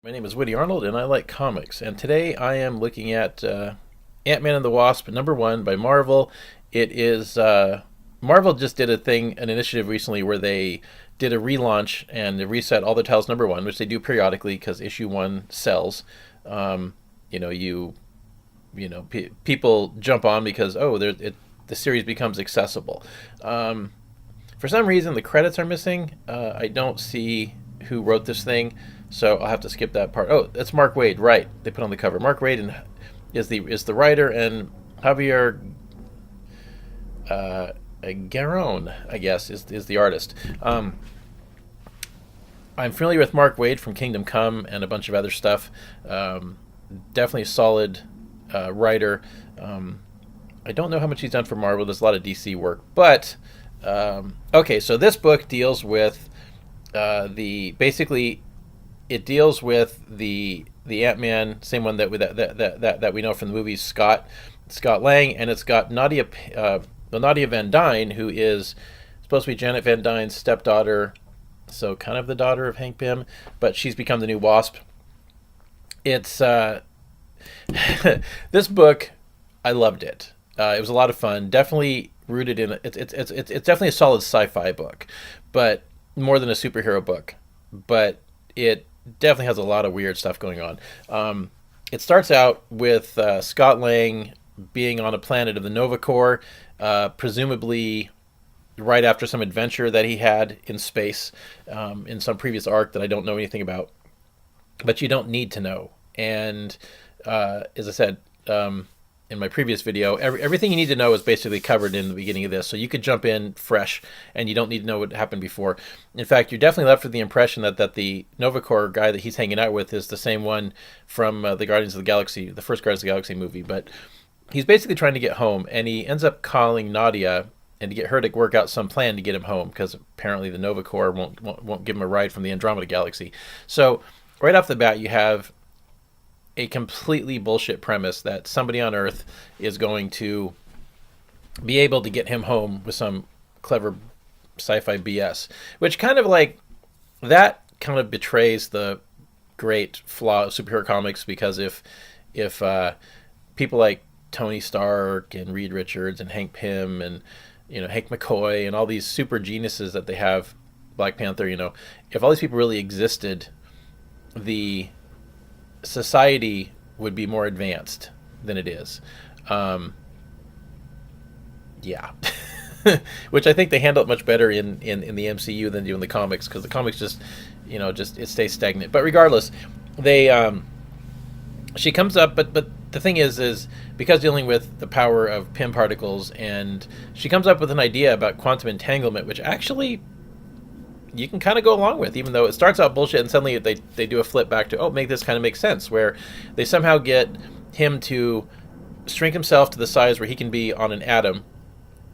My name is Woody Arnold, and I like comics. And today I am looking at Ant-Man and the Wasp #1 by Marvel. It is Marvel just did an initiative recently where they did a relaunch and they reset all the titles #1, which they do periodically because issue one sells. Um, you know, you people jump on because the series becomes accessible. For some reason, the credits are missing. I don't see who wrote this thing, so I'll have to skip that part. Oh, that's Mark Waid, right? They put on the cover. Mark Waid is the writer, and Javier Garron, I guess, is the artist. I'm familiar with Mark Waid from Kingdom Come and a bunch of other stuff. Definitely a solid writer. I don't know how much he's done for Marvel. There's a lot of DC work, but okay. So this book deals with it deals with the Ant-Man, same one that we know from the movies, Scott Lang, and it's got Nadia Van Dyne, who is supposed to be Janet Van Dyne's stepdaughter, so kind of the daughter of Hank Pym, but she's become the new Wasp. It's this book, I loved it. It was a lot of fun. Definitely rooted in it's definitely a solid sci-fi book, but more than a superhero book. But it definitely has a lot of weird stuff going on. It starts out with Scott Lang being on a planet of the Nova Corps, presumably right after some adventure that he had in space in some previous arc that I don't know anything about, but you don't need to know. And as I said in my previous video, everything you need to know is basically covered in the beginning of this, so you could jump in fresh and you don't need to know what happened before. In fact, you're definitely left with the impression that the Nova Corps guy that he's hanging out with is the same one from the Guardians of the Galaxy, the first Guardians of the Galaxy movie, but he's basically trying to get home, and he ends up calling Nadia and to get her to work out some plan to get him home, because apparently the Nova Corps won't give him a ride from the Andromeda Galaxy. So right off the bat, you have a completely bullshit premise that somebody on Earth is going to be able to get him home with some clever sci-fi BS, which kind of that kind of betrays the great flaw of superhero comics, because if people like Tony Stark and Reed Richards and Hank Pym and Hank McCoy and all these super geniuses that they have, Black Panther, if all these people really existed, the society would be more advanced than it is. Yeah. Which I think they handle it much better in the MCU than do in the comics, because the comics just it stays stagnant. But regardless, she comes up, but the thing is because dealing with the power of Pym particles, and she comes up with an idea about quantum entanglement, which actually you can kind of go along with, even though it starts out bullshit, and suddenly they do a flip back to, make this kind of makes sense, where they somehow get him to shrink himself to the size where he can be on an atom,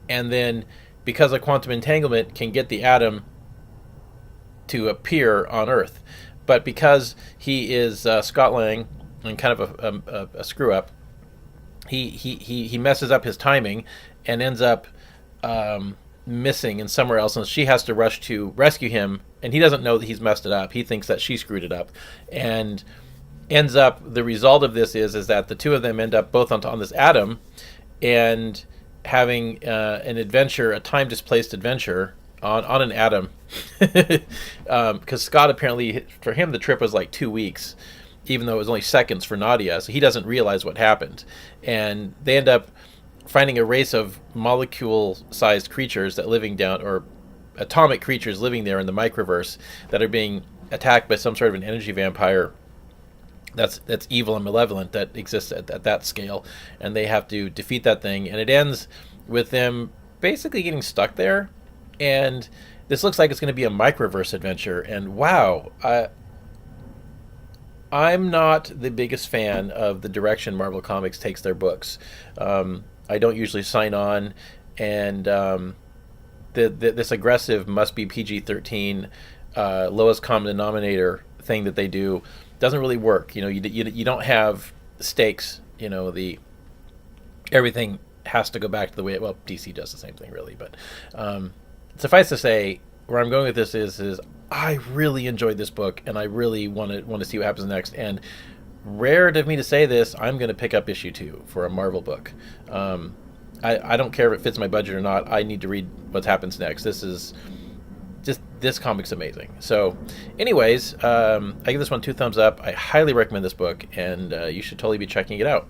and then because of quantum entanglement can get the atom to appear on Earth. But because he is Scott Lang and kind of a screw up, he messes up his timing and ends up missing in somewhere else, and she has to rush to rescue him, and he doesn't know that he's messed it up. He thinks that she screwed it up, and ends up, the result of this is that the two of them end up both on this atom and having an adventure, a time displaced adventure on an atom. Because Scott, apparently for him the trip was like 2 weeks, even though it was only seconds for Nadia, so he doesn't realize what happened, and they end up finding a race of molecule-sized creatures that living down, or atomic creatures living there in the microverse, that are being attacked by some sort of an energy vampire that's evil and malevolent, that exists at that scale, and they have to defeat that thing. And it ends with them basically getting stuck there, and this looks like it's going to be a microverse adventure. And wow, I'm not the biggest fan of the direction Marvel Comics takes their books. I don't usually sign on, and this aggressive must be PG-13 lowest common denominator thing that they do doesn't really work. You don't have stakes. Everything has to go back to the way DC does the same thing, really. But suffice to say, where I'm going with this is I really enjoyed this book, and I really want to see what happens next. And rare of me to say this, I'm going to pick up issue 2 for a Marvel book. I don't care if it fits my budget or not. I need to read what happens next. This comic's amazing. So, anyways, I give this one 2 thumbs up. I highly recommend this book, and you should totally be checking it out.